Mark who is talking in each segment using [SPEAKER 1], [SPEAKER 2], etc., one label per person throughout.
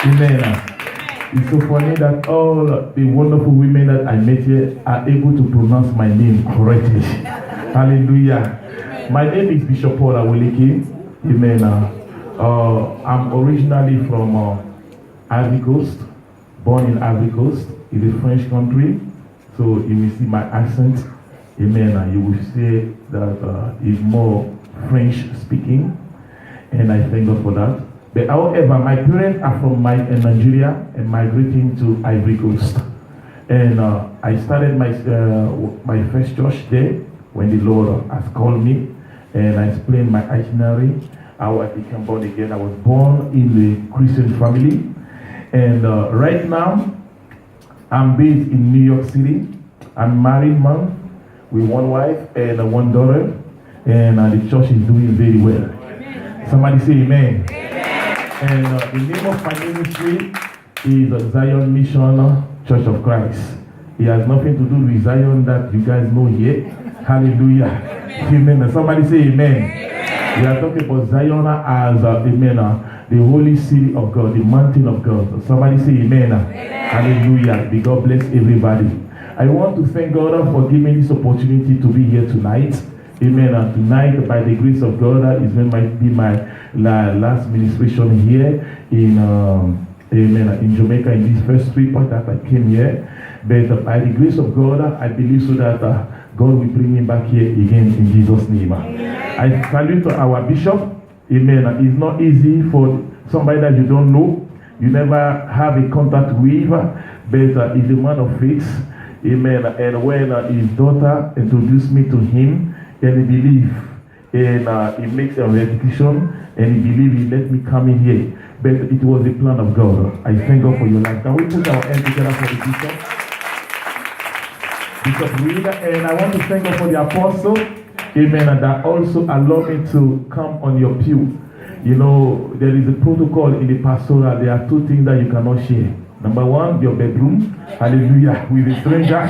[SPEAKER 1] Amen. It's so funny that all the wonderful women that I met here are able to pronounce my name correctly. Hallelujah. My name is Bishop Paul Awoleke. Amen. I'm originally from Ivory Coast, born in Ivory Coast, in the French country. So you will see my accent. Amen. You will say that it's more French speaking, and I thank God for that. But however, my parents are from Nigeria and migrating to Ivory Coast. And I started my first church there when the Lord has called me. And I explained my itinerary, how I became born again. I was born in a Christian family. And right now, I'm based in New York City. I'm a married man with one wife and one daughter. And the church is doing very well. Amen. Somebody say amen. And the name of my ministry is Zion Mission Church of Christ. It has nothing to do with Zion that you guys know here. Hallelujah. Amen. Somebody say amen. We are talking about Zion as the holy city of God, the mountain of God. Somebody say amen. Hallelujah. May God bless everybody. I want to thank God for giving me this opportunity to be here tonight. Amen. And tonight, by the grace of God, is going to be my last ministration here in Jamaica, in this first trip that I came here. But by the grace of God, I believe so that God will bring me back here again in Jesus' name. Amen. I salute our bishop. Amen. It's not easy for somebody that you don't know, you never have a contact with, but he's a man of faith. Amen. And when his daughter introduced me to him, and he believed, and he makes a repetition, and he believed, he let me come in here. But it was the plan of God. I thank God for your life. Can we put our hands together for the bishop? Bishop Reader, and I want to thank God for the apostle. Amen. And that also allowed me to come on your pew. You know, there is a protocol in the pastoral. There are two things that you cannot share. Number one, your bedroom. Hallelujah. With a stranger.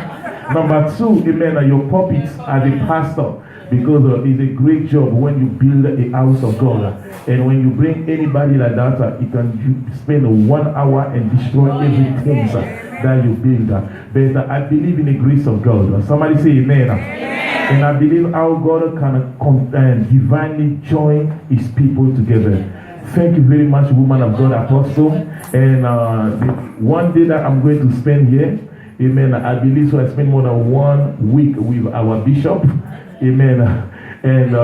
[SPEAKER 1] Number two, amen, your pulpits as a pastor. Because it's a great job when you build a house of God. And when you bring anybody like that, you can spend 1 hour and destroy everything that you build. But I believe in the grace of God. Somebody say amen. And I believe how God can divinely join his people together. Thank you very much, woman of God, apostle. And the one day that I'm going to spend here, amen, I believe so I spend more than 1 week with our bishop. Amen. And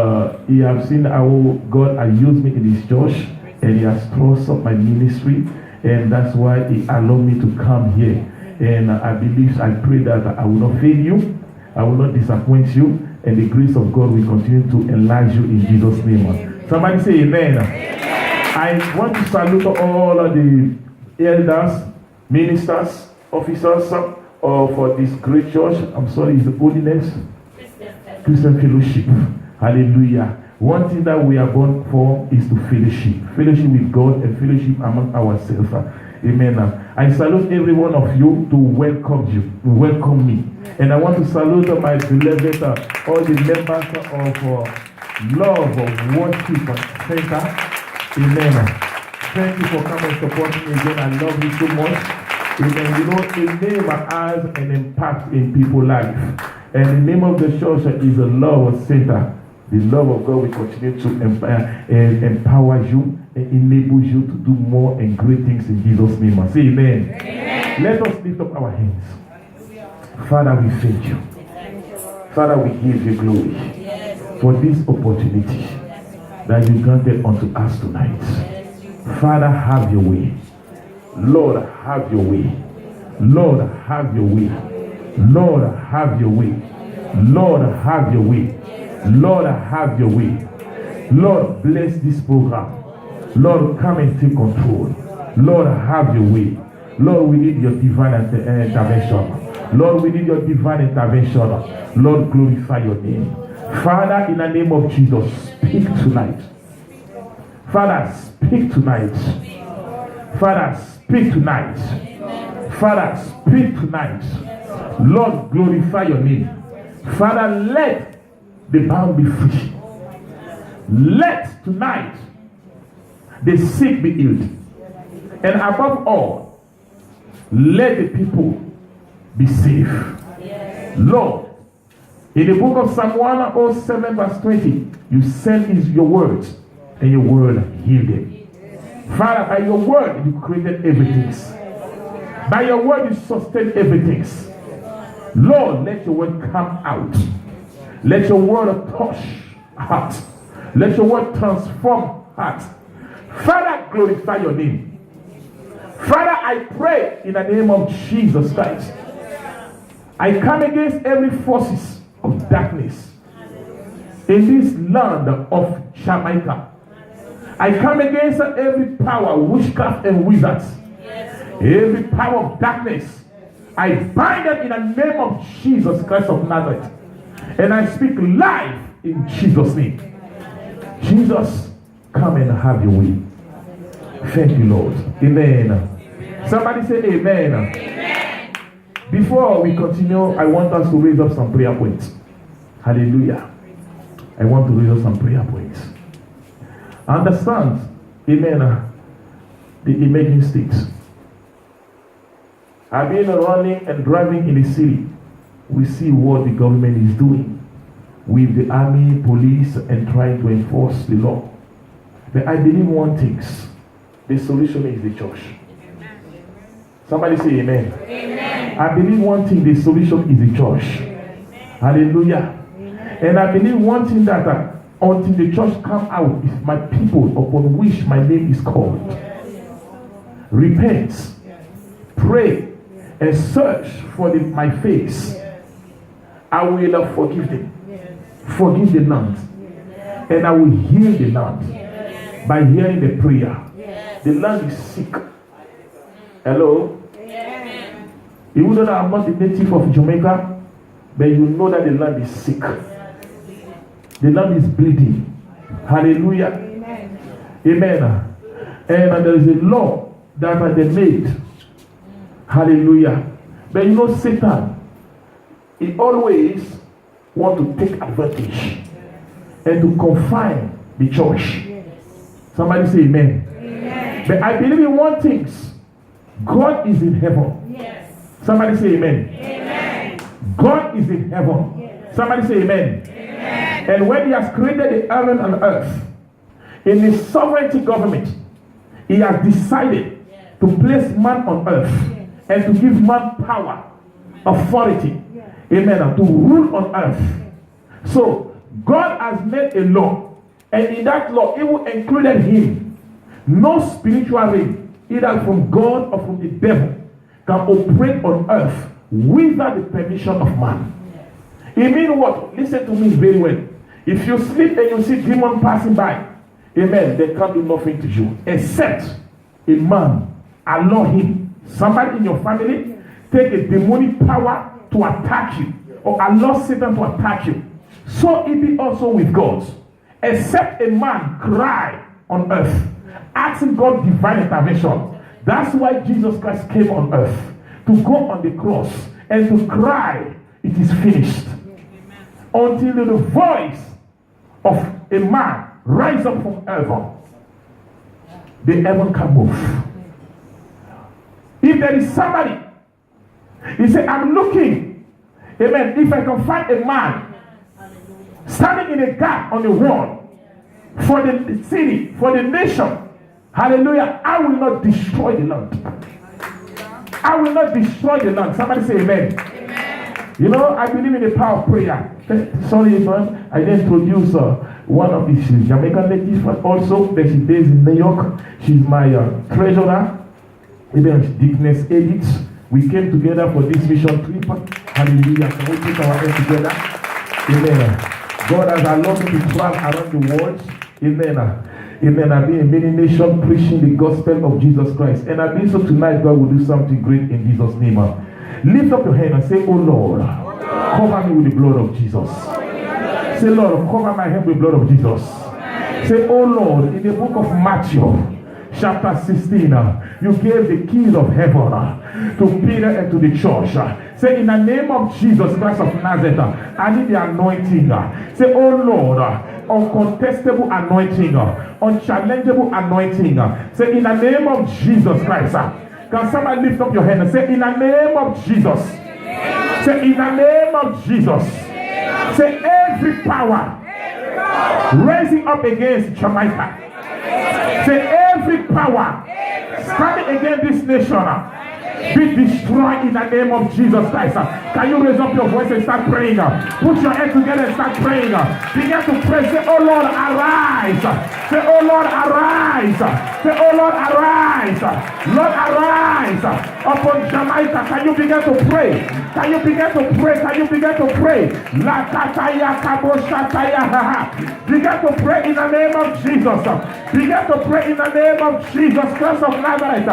[SPEAKER 1] he has seen how God has used me in his church, and he has trusted up my ministry, and that's why he allowed me to come here. And I believe, I pray that I will not fail you, I will not disappoint you, and the grace of God will continue to enlarge you in Jesus' name. Somebody say amen. I want to salute all of the elders, ministers, officers for this great church. I'm sorry, it's the holiness. Christian fellowship. Hallelujah. One thing that we are born for is to fellowship. Fellowship with God and fellowship among ourselves. Amen. I salute every one of you to welcome me. And I want to salute my beloved, all the members of Love of Worship Center. Amen. Thank you for coming and supporting me again. I love you so much. Amen. You know, a name has an impact in people's life. And the name of the church is the Love Center. The love of God will continue to empower you and enable you to do more and great things in Jesus' name. Say amen. Amen. Let us lift up our hands. Father, we thank you. Father, we give you glory for this opportunity that you granted unto us tonight. Father, have your way. Lord, have your way. Lord, have your way. Lord, have your way. Lord, have your way. Lord, have your way. Lord, bless this program. Lord, come and take control. Lord, have your way. Lord, we need your divine intervention. Lord, we need your divine intervention. Lord, glorify your name. Father, in the name of Jesus, speak tonight. Father, speak tonight. Father, speak tonight. Father, speak tonight. Lord, glorify your name. Father, let the bound be free. Let tonight the sick be healed, And above all, let the people be safe. Yes. Lord, in the book of Psalm 107 verse 20, you send your words and your word healed them. Yes. Father, by your word you created everything. Yes. By your word you sustained everything. Lord, let your word come out. Let your word touch heart. Let your word transform heart. Father, glorify your name. Father, I pray in the name of Jesus Christ. I come against every forces of darkness in this land of Jamaica. I come against every power, witchcraft and wizards. Every power of darkness. I bind them in the name of Jesus Christ of Nazareth. And I speak life in Jesus' name. Jesus, come and have your way. Thank you, Lord. Amen. Somebody say amen. Amen. Before we continue, I want us to raise up some prayer points. Hallelujah. I want to raise up some prayer points. Understand, amen, the emerging states. I've been running and driving in the city. We see what the government is doing with the army, police, and trying to enforce the law. But I believe one thing. The solution is the church. Somebody say amen. Amen. I believe one thing, the solution is the church. Amen. Hallelujah. Amen. And I believe one thing that until the church come out is my people upon which my name is called. Repent, pray, and search for my face. I will forgive them. Forgive the land. And I will heal the land by hearing the prayer. The land is sick. Hello? Even though I'm not a native of Jamaica, but you know that the land is sick. The land is bleeding. Hallelujah. Amen. And there is a law that they made. Hallelujah. But you know Satan, he always want to take advantage and to confine the church. Somebody say amen. Amen. But I believe in one thing. God is in heaven. Yes. Somebody say amen. Amen. God is in heaven. Yes. Somebody say amen. Amen. And when he has created the heaven and earth, in his sovereignty government, he has decided to place man on earth and to give man power, authority, amen, to rule on earth. So God has made a law, and in that law, it will include him. No spiritual realm, either from God or from the devil, can operate on earth without the permission of man. It means what? Listen to me very well. If you sleep and you see demon passing by, amen, they can't do nothing to you except a man allow him. Somebody in your family take a demonic power to attack you, or allow Satan to attack you. So it be also with God. Except a man cry on earth, asking God divine intervention. That's why Jesus Christ came on earth, to go on the cross and to cry, it is finished. Until the voice of a man rise up from heaven, the heaven can move. If there is somebody, he said, I'm looking, amen, if I can find a man standing in a gap on the wall for the city, for the nation, hallelujah, I will not destroy the land. I will not destroy the land. Somebody say amen. Amen. You know, I believe in the power of prayer. Sorry, man, I didn't introduce one of the Jamaican ladies also, that she's based in New York. She's my treasurer. Even Deaconess Edith. We came together for this mission trip. Hallelujah. Can we put our hands together? Amen. God has allowed me to travel around the world. Amen. Amen. I've been in many nations preaching the gospel of Jesus Christ. And I believe so tonight God will do something great in Jesus' name. Lift up your hand and say, oh Lord, cover me with the blood of Jesus. Say, Lord, cover my hand with the blood of Jesus. Say, oh Lord, in the book of Matthew, chapter 16, you gave the keys of heaven to Peter and to the church. Say, in the name of Jesus Christ of Nazareth, I need the anointing. Say, oh Lord, uncontestable anointing, unchallengeable anointing. Say, in the name of Jesus Christ. Can somebody lift up your hand and say, in the name of Jesus? Say, in the name of Jesus. Say, every power raising up against Jamaica. Say, every power standing against this nation be destroyed in the name of Jesus Christ. Can you raise up your voice and start praying? Put your hands together and start praying. Begin to pray. Say, oh Lord, arise. Say, oh Lord, arise. Say, oh Lord, arise. Lord, arise upon Jamaica. Can you begin to pray? Can you begin to pray? Can you begin to pray? Begin to pray in the name of Jesus. Begin to pray in the name of Jesus Christ of Nazareth.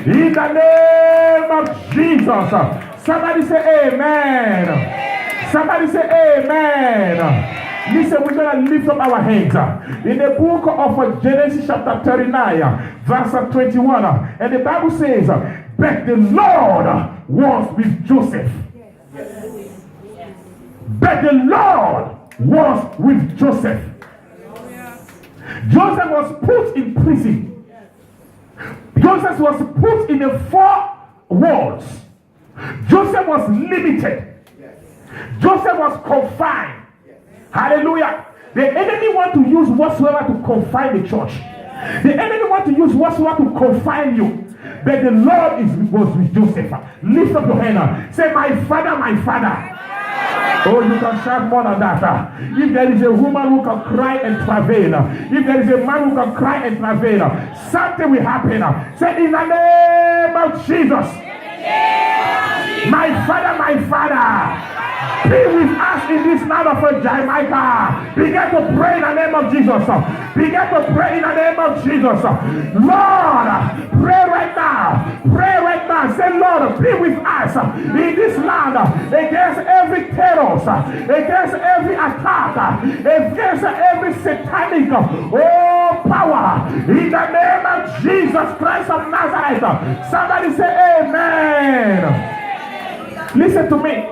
[SPEAKER 1] In the name of Jesus. Somebody say amen. Somebody say amen. Listen, we're going to lift up our hands in the book of Genesis chapter 39 verse 21, and the Bible says, but the Lord was with Joseph. But the Lord was with Joseph. Joseph was put in prison. Joseph was put in the four walls. Joseph was limited. Joseph was confined. Hallelujah. The enemy want to use whatsoever to confine the church. The enemy want to use whatsoever to confine you. But the Lord was with Joseph. Lift up your hand. Say, my father, my father. Oh, you can shout more than that. If there is a woman who can cry and travail, if there is a man who can cry and travail, something will happen. Say, in the name of Jesus. My father, be with us in this land of Jamaica. Begin to pray in the name of Jesus. Begin to pray in the name of Jesus. Lord, pray right now. Pray right now. Say, Lord, be with us in this land against every terror, against every attack, against every satanic power. In the name of Jesus Christ of Nazareth. Somebody say amen. Listen to me.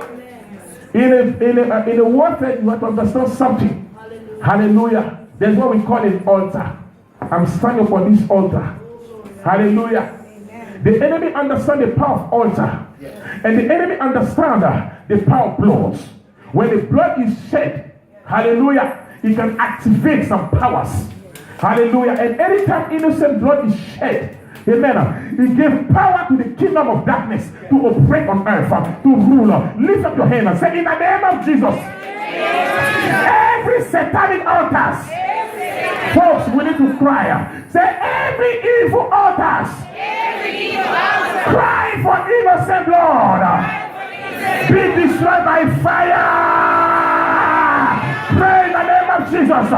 [SPEAKER 1] In a warfare, you have to understand something. Hallelujah. There's what we call an altar. I'm standing upon this altar. Hallelujah. The enemy understands the power of altar. And the enemy understands the power of blood. When the blood is shed, hallelujah, it can activate some powers. Hallelujah. And anytime innocent blood is shed, amen, he gave power to the kingdom of darkness to operate on earth, to rule. Lift up your hand and say, in the name of Jesus, every satanic altars, folks, we need to cry. Say, every evil altars, cry for innocent blood, be destroyed by fire. Pray in the name of Jesus.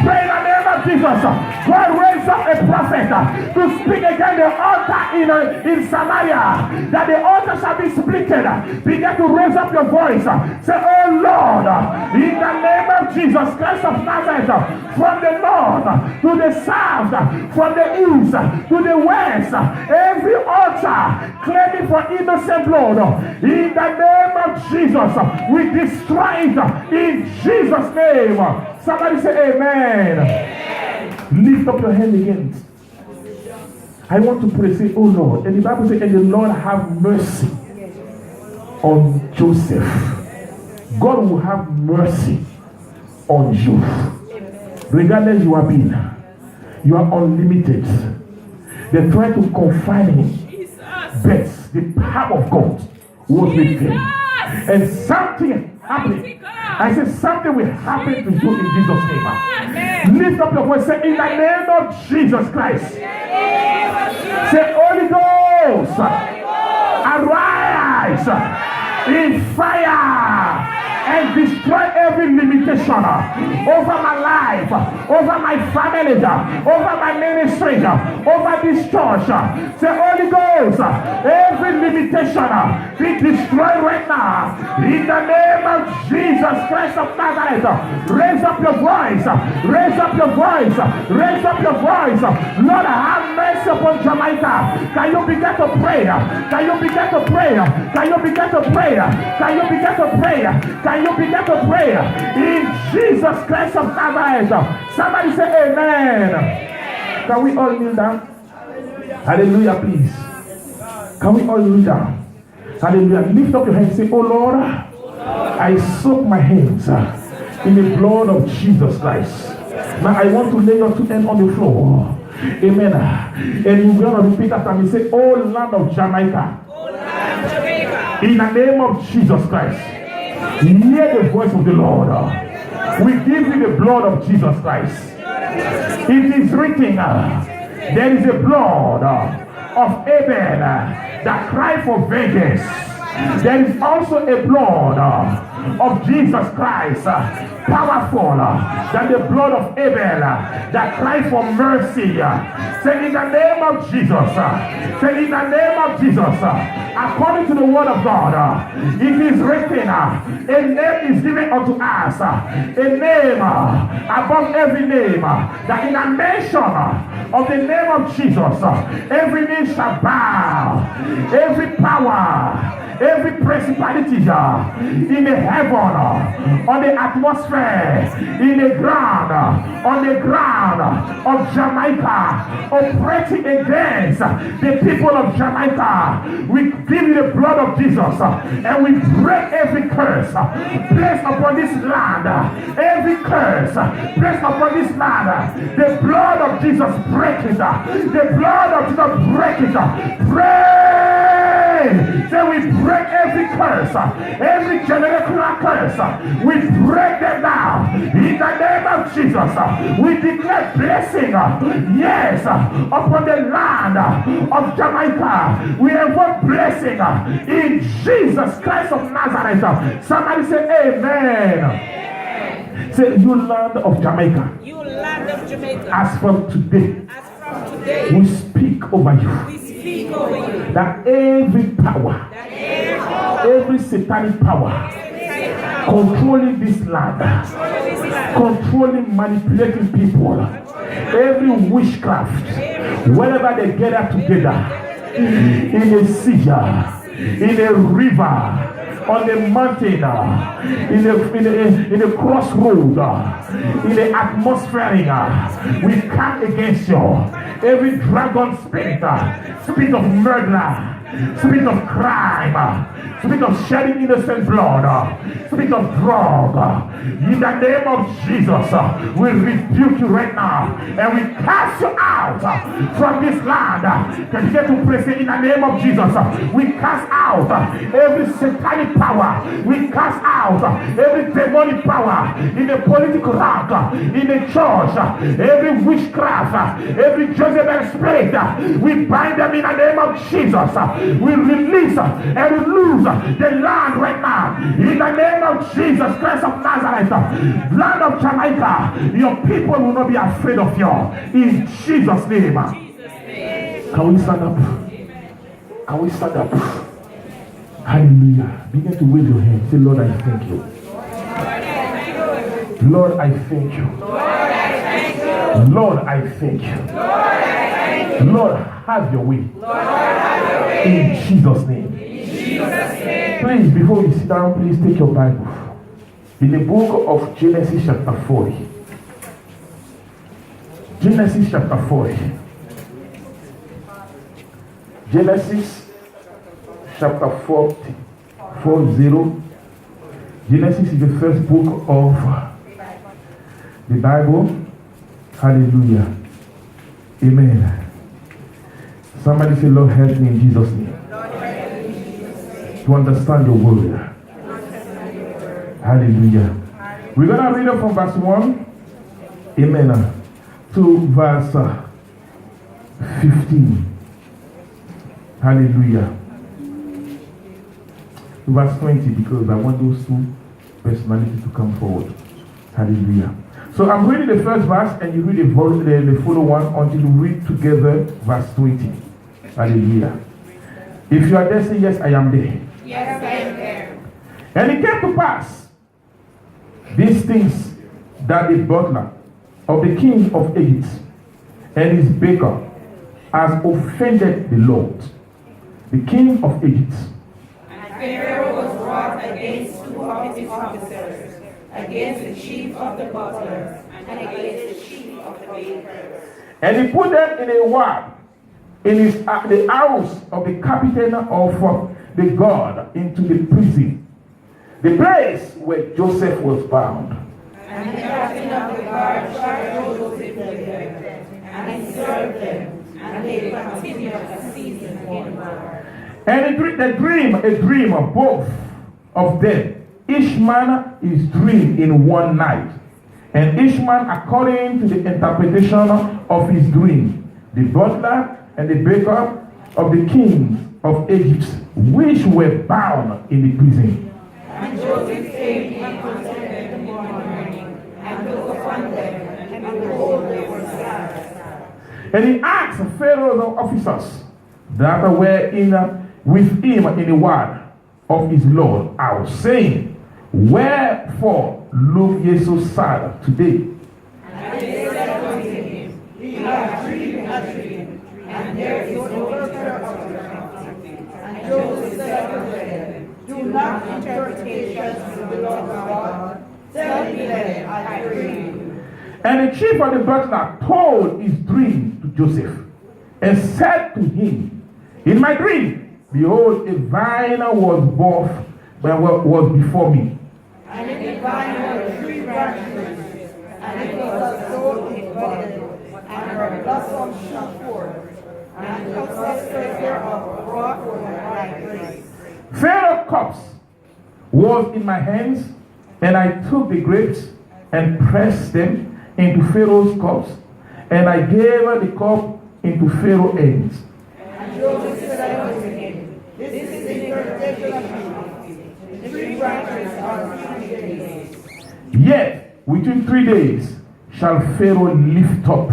[SPEAKER 1] Pray in the name of Jesus. God raised up a prophet to speak against the altar in Samaria, that the altar shall be splitted. Begin to raise up your voice. Say, oh Lord, in the name of Jesus Christ of Nazareth, from the north to the south, from the east to the west, every altar claiming for innocent blood, in the name of Jesus, we destroy it in Jesus' name. Somebody say amen. Lift up your hand again. I want to pray. Say, oh Lord. And the Bible says, and the Lord have mercy on Joseph. God will have mercy on you. Regardless you have been, you are unlimited. They try to confine him, but the power of God was with him. And something happened. I said something will happen to you in Jesus' name. Lift up your voice. Say, in the name of Jesus Christ. Say, Holy Ghost, arise in fire and destroy every limitation over my life, over my family, over my ministry, over this church. Say, Holy Ghost, every limitation be destroyed right now. In the name of Jesus Christ of Nazareth, raise up your voice, raise up your voice, raise up your voice. Lord, have mercy upon Jamaica. Can you begin to pray? Can you begin to pray? Can you begin to pray? Can you begin to pray? Can Can you begin to pray in Jesus Christ of Nazareth? Somebody say amen. Can we all kneel down? Hallelujah, please. Can we all kneel down? Hallelujah. Lift up your hands. Say, oh Lord, I soak my hands in the blood of Jesus Christ. Now I want to lay your two hands on the floor. Amen. And you're going to repeat after me. Say, oh land of Jamaica. In the name of Jesus Christ. Hear the voice of the Lord. We give you the blood of Jesus Christ. It is written, there is a blood of Abel that cried for vengeance. There is also a blood of Jesus Christ, powerful than the blood of Abel that cried for mercy. Say in the name of Jesus. Say in the name of Jesus. According to the word of God, it is written, a name is given unto us, a name above every name, that in the mention of the name of Jesus, every knee shall bow, every power, every principality in the heaven, on the atmosphere, in the ground, on the ground of Jamaica, operating against the people of Jamaica. We give you the blood of Jesus and we break every curse placed upon this land. Every curse placed upon this land, the blood of Jesus break it. The blood of Jesus break it. Pray. Say we break every curse, every generational curse. We break them now in the name of Jesus. We declare blessing, yes, upon the land of Jamaica. We invoke blessing in Jesus Christ of Nazareth. Somebody say amen. Say, you land of Jamaica.
[SPEAKER 2] You land of Jamaica.
[SPEAKER 1] As from today, we speak over you. That every power, every satanic power controlling this land, controlling, manipulating people, every witchcraft, wherever they gather together, in a sea, in a river, on the mountain, in the crossroad, in the atmosphere, we come against you. Every dragon spirit, spirit of murder, spirit of crime, spirit of shedding innocent blood, spirit of drug, in the name of Jesus, we rebuke you right now and we cast you out from this land. Can you get to pray? Say in the name of Jesus, we cast out every satanic power, we cast out every demonic power in the political rank, in the church, every witchcraft, every Jezebel spirit, we bind them in the name of Jesus. We release and we lose the land right now in the name of Jesus Christ of Nazareth. Land of Jamaica, your people will not be afraid of you in Jesus' name. Can we stand up? Can we stand up? Hallelujah. Begin to wave your hands. Say, Lord, I thank you. Lord, I thank you. Lord, I thank you. Lord, have your way. In Jesus' name. Please, before you sit down, please take your Bible. In the book of Genesis chapter 40. Genesis chapter 40. Genesis chapter 40. Genesis is the first book of the Bible. Hallelujah. Amen. Somebody say, Lord, help me in Jesus' name. To understand your word. Hallelujah. We're going to read it from verse 1. Amen. To verse 15. Hallelujah. To verse 20, because I want those two personalities to come forward. Hallelujah. So I'm reading the first verse and you read the follow one until you read together verse 20. Hallelujah. If you are there, say yes, I am there.
[SPEAKER 2] Yes, I am there.
[SPEAKER 1] And it came to pass these things that the butler of the king of Egypt and his baker has offended the Lord, the king of Egypt.
[SPEAKER 2] And Pharaoh was wroth against against 2 of his officers, against the chief of the butlers, and against the chief of the bakers.
[SPEAKER 1] And he put them in a ward in the house of the captain of the guard into the prison, the place where Joseph was bound.
[SPEAKER 2] And the captain of the guard charged Joseph with them, and he served them, and they continued a season in war.
[SPEAKER 1] And a dream of both of them. Each man is dreamed in one night, and each man according to the interpretation of his dream. The butler and the baker of the kings of Egypt, which were bound in the prison.
[SPEAKER 2] And Joseph came and consulted them in the morning, and looked upon them, and behold, they were sad.
[SPEAKER 1] And he asked Pharaoh's officers that were with him in the ward of his Lord house, saying, wherefore look ye so sad today?
[SPEAKER 2] And they said unto him, we have dreamed a dream, and there is no interpreter of it. And Joseph said unto them, do not interpretations belong to God? Tell me then, I pray you.
[SPEAKER 1] And the chief of the butler told his dream to Joseph, and said to him, in my dream, behold, a vine was before me.
[SPEAKER 2] And in the vine were 3 branches, and it was a soul in body, and her blossom shone forth, and the clusters thereof brought forth ripe grapes.
[SPEAKER 1] Pharaoh's cups was in my hands, and I took the grapes and pressed them into Pharaoh's cups, and I gave the cup into Pharaoh's hands.
[SPEAKER 2] And Joseph said unto him, this is the interpretation of you. The 3 branches are 3 days.
[SPEAKER 1] Yet within 3 days shall Pharaoh lift up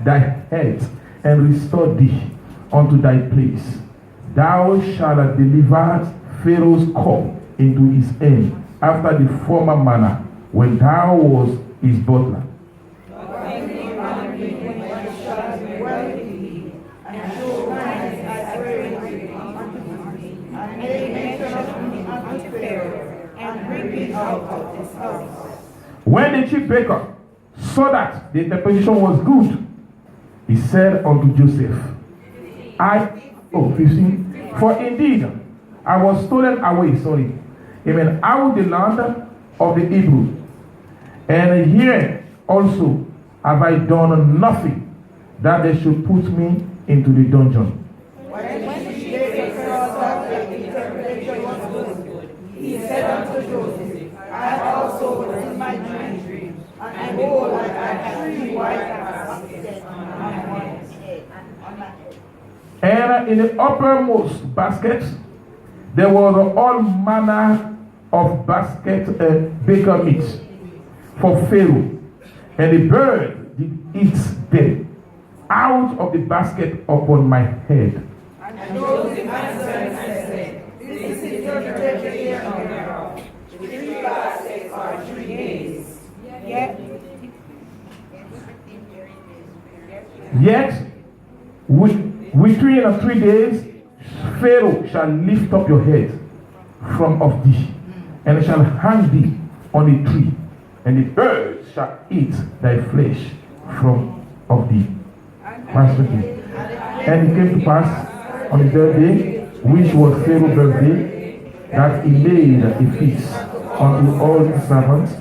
[SPEAKER 1] thy head and restore thee unto thy place. Thou shalt deliver Pharaoh's cup into his hand after the former manner, when thou was his butler. When the chief baker saw that the interpretation was good, he said unto Joseph, 15, for indeed I was stolen away, out of the land of the Hebrew, and here also have I done nothing that they should put me into the dungeon.
[SPEAKER 2] When the chief baker saw that the interpretation was good, he said unto Joseph, I also was in my dream, and behold, I had 3 white baskets on my head.
[SPEAKER 1] And in the uppermost basket there was all manner of baker meat for Pharaoh, and the bird did eat them out of the basket upon my head.
[SPEAKER 2] And Joseph answered and said, this is the interpretation thereof. The 3 baskets are 3 days.
[SPEAKER 1] Yet within 3 days Pharaoh shall lift up your head from off thee, and shall hang thee on a tree, and the birds shall eat thy flesh from off thee. Verse 20. And it came to pass on the 3rd day, which was Pharaoh's birthday, that he made a feast unto all his servants,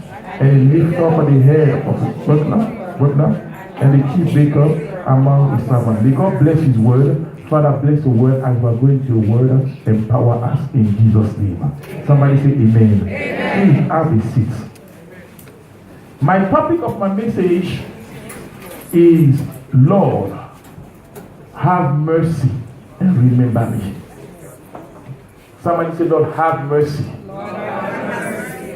[SPEAKER 1] and he lifted up the head of the butler and the chief baker among his servants. May God bless his word. Father, bless the word as we are going to your word. Empower us in Jesus' name. Somebody say amen. Please have a seat. My topic of my message is, Lord, have mercy and remember me. Somebody say, Lord, have mercy,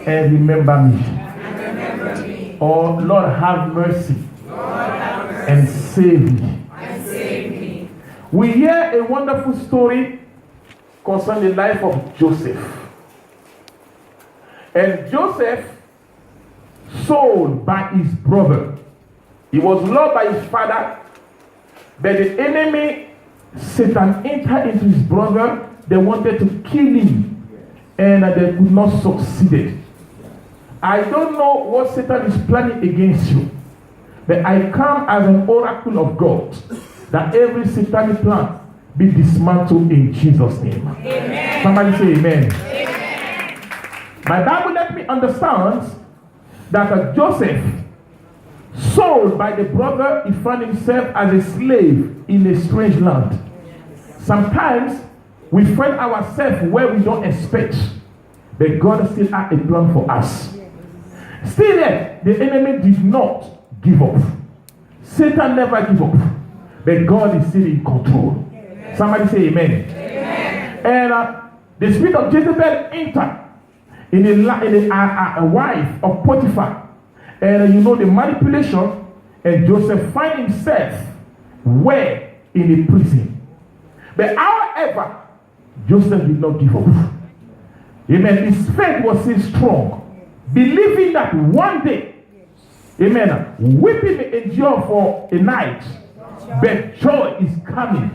[SPEAKER 1] and remember me. Or, Lord, have mercy, and save me. We hear a wonderful story concerning the life of Joseph. And Joseph, sold by his brother. He was loved by his father, but the enemy, Satan, entered into his brother. They wanted to kill him. and they could not succeed. I don't know what Satan is planning against you, but I come as an oracle of God that every satanic plan be dismantled in Jesus' name.
[SPEAKER 2] Amen.
[SPEAKER 1] Somebody say amen.
[SPEAKER 2] Amen.
[SPEAKER 1] My Bible let me understand that Joseph, sold by the brother, he found himself as a slave in a strange land. Sometimes we find ourselves where we don't expect, but God still has a plan for us. Still yet, the enemy did not give up. Satan never gave up, but God is still in control. Amen. Somebody say amen. Amen. And the spirit of Jezebel entered in a wife of Potiphar. And you know the manipulation, and Joseph find himself where? In a prison. But however, Joseph did not give up. Amen. His faith was still strong, believing that one day, amen, weeping may endure for a night, but joy is coming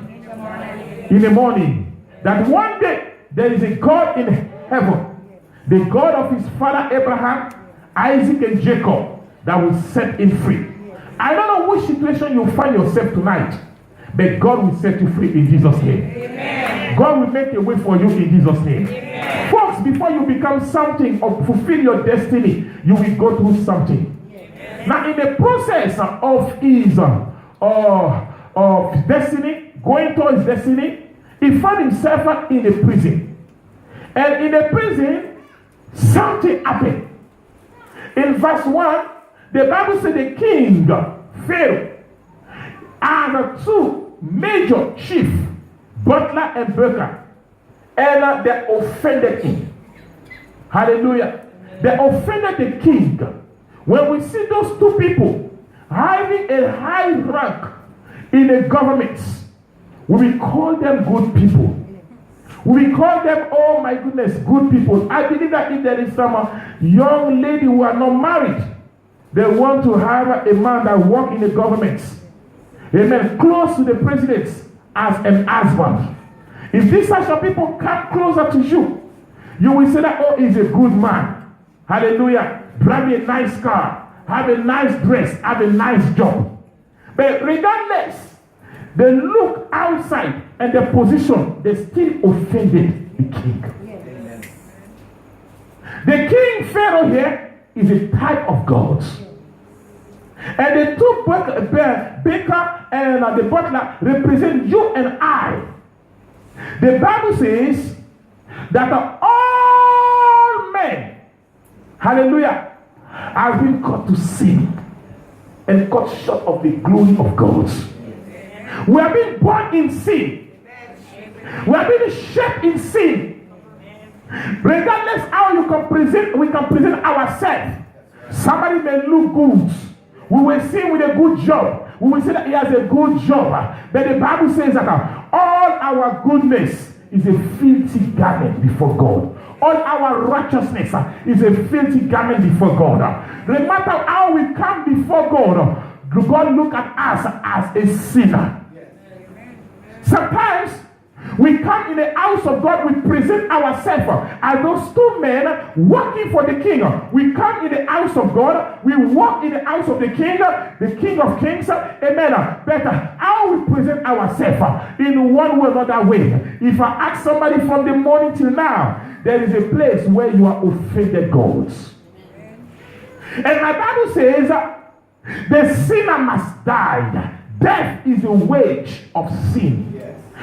[SPEAKER 1] in the morning. That one day there is a God in heaven, the God of his father Abraham, Isaac, and Jacob, that will set him free. I don't know which situation you find yourself tonight, but God will set you free in Jesus' name. Amen. God will make a way for you in Jesus' name. Amen. Folks, before you become something or fulfill your destiny, you will go through something. Amen. Now, in the process of his of destiny, going towards destiny, he found himself in a prison. And in the prison, something happened. In verse 1, the Bible said the king, Pharaoh, and two major chief, butler and baker, and they offended him. Hallelujah. They offended the king. When we see those two people having a high rank in the government, we will call them good people. We call them, oh my goodness, good people. I believe that if there is some young lady who are not married, they want to have a man that works in the government, amen, close to the president as an husband. If these such of people come closer to you, you will say that, oh, he's a good man. Hallelujah. Drive a nice car, have a nice dress, have a nice job. But regardless, they look outside and their position, they still offended the king. Amen. The king Pharaoh here is a type of God. And the two baker and the butler represent you and I. The Bible says that all men, hallelujah, have been caught to sin and cut short of the glory of God. We have been born in sin. We have been shaped in sin. Regardless how you can present, we can present ourselves. Somebody may look good. We will see with a good job. We will say that he has a good job. But the Bible says that all our goodness is a filthy garment before God. All our righteousness is a filthy garment before God. No matter how we come before God, God look at us as a sinner. Sometimes we come in the house of God, we present ourselves as those two men working for the king. We come in the house of God, we walk in the house of the King of Kings, amen. Better how we present ourselves in one way or another way. If I ask somebody from the morning till now, there is a place where you are offended God. And my Bible says the sinner must die. Death is the wage of sin.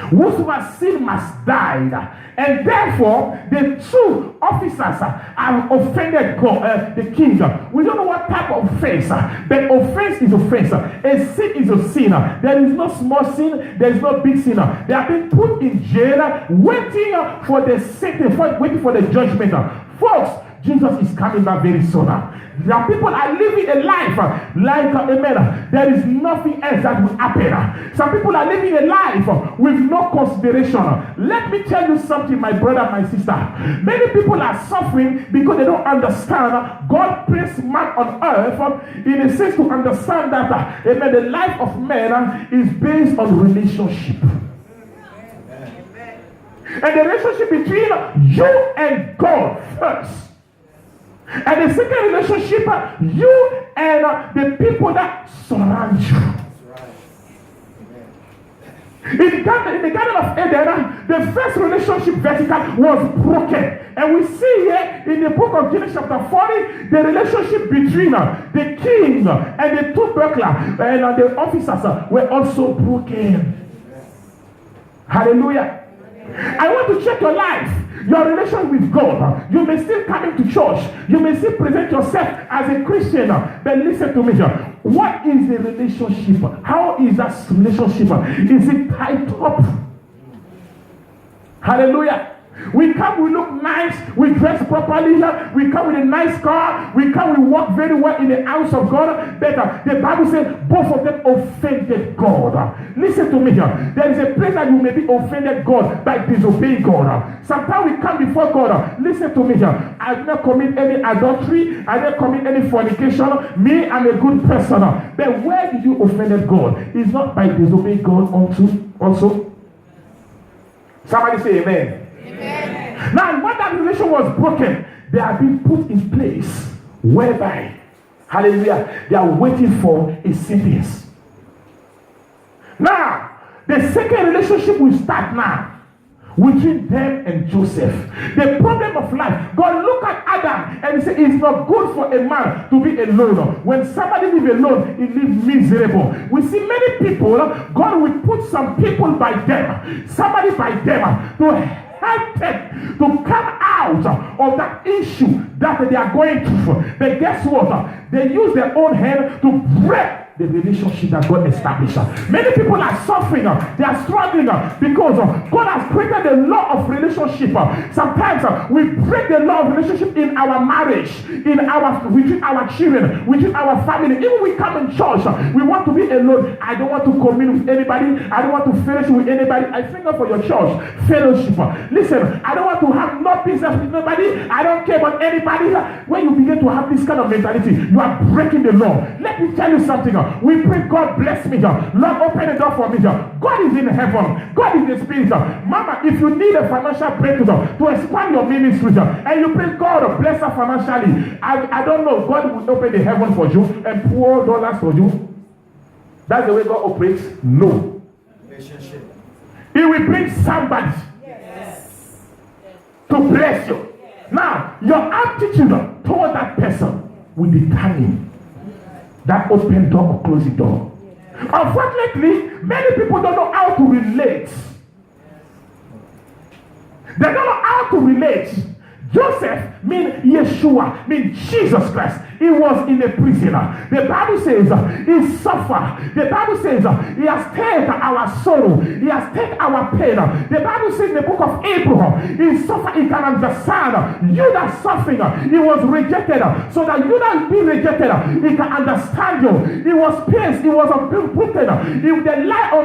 [SPEAKER 1] Whosoever sin must die. And therefore, the two officers have offended God, the king. We don't know what type of offense, but offense is offense. A sin is a sin. There is no small sin, there is no big sin. They have been put in jail, waiting for the sentence, waiting for the judgment. Folks, Jesus is coming back very soon. There people are living a life like, amen, there is nothing else that will happen. Some people are living a life with no consideration. Let me tell you something, my brother, my sister. Many people are suffering because they don't understand God placed man on earth in a sense to understand that, amen, the life of man is based on relationship. And the relationship between you and God first. And the second relationship, you and the people that surround you. In the Garden of Eden, the first relationship vertical was broken. And we see here in the book of Genesis chapter 40, the relationship between the king and the two burglars and the officers were also broken. Hallelujah. I want to check your life, your relation with God. You may still come into church. You may still present yourself as a Christian. But listen to me here. What is the relationship? How is that relationship? Is it tied up? Hallelujah. We come, we look nice, we dress properly, we come with a nice car, we come, we walk very well in the house of God. But the Bible says both of them offended God. Listen to me here. There is a place that you may be offended God by disobeying God. Sometimes we come before God. Listen to me here. I did not commit any adultery, I did not commit any fornication. Me, I'm a good person. But where did you offend God? It's not by disobeying God also. Somebody say amen. Amen. Now, when that relation was broken, they have been put in place whereby, hallelujah, they are waiting for a sentence. Now, the second relationship will start now between them and Joseph. The problem of life, God look at Adam and he said, it's not good for a man to be alone. When somebody lives alone, he lives miserable. We see many people, God will put some people by them, somebody by them, to help them to come out of that issue that they are going through. But guess what? They use their own hand to break the relationship that God established. Many people are suffering, they are struggling because God has created the law of relationship. Sometimes we break the law of relationship in our marriage, between our children, within our family. Even we come in church, we want to be alone. I don't want to commune with anybody. I don't want to fellowship with anybody. I think for your church fellowship. Listen, I don't want to have no business with anybody. I don't care about anybody. When you begin to have this kind of mentality, you are breaking the law. Let me tell you something. We pray, God bless me. Lord, open the door for me. God is in heaven. God is the spirit. Mama, if you need a financial breakthrough to expand your ministry, and you pray, God bless her financially, I don't know, God will open the heaven for you and pour dollars for you. That's the way God operates. No. Relationship. He will bring somebody to bless you. Now, your attitude toward that person will determine that open door or close the door. Unfortunately, many people don't know how to relate. They don't know how to relate. Joseph means Yeshua, means Jesus Christ. He was in a prison. The Bible says he suffered. The Bible says he has taken our sorrow. He has taken our pain. The Bible says in the book of Abraham, he suffered. He can understand. You that suffering, he was rejected. So that you that be rejected, he can understand you. He was pierced. He was broken. He would lie on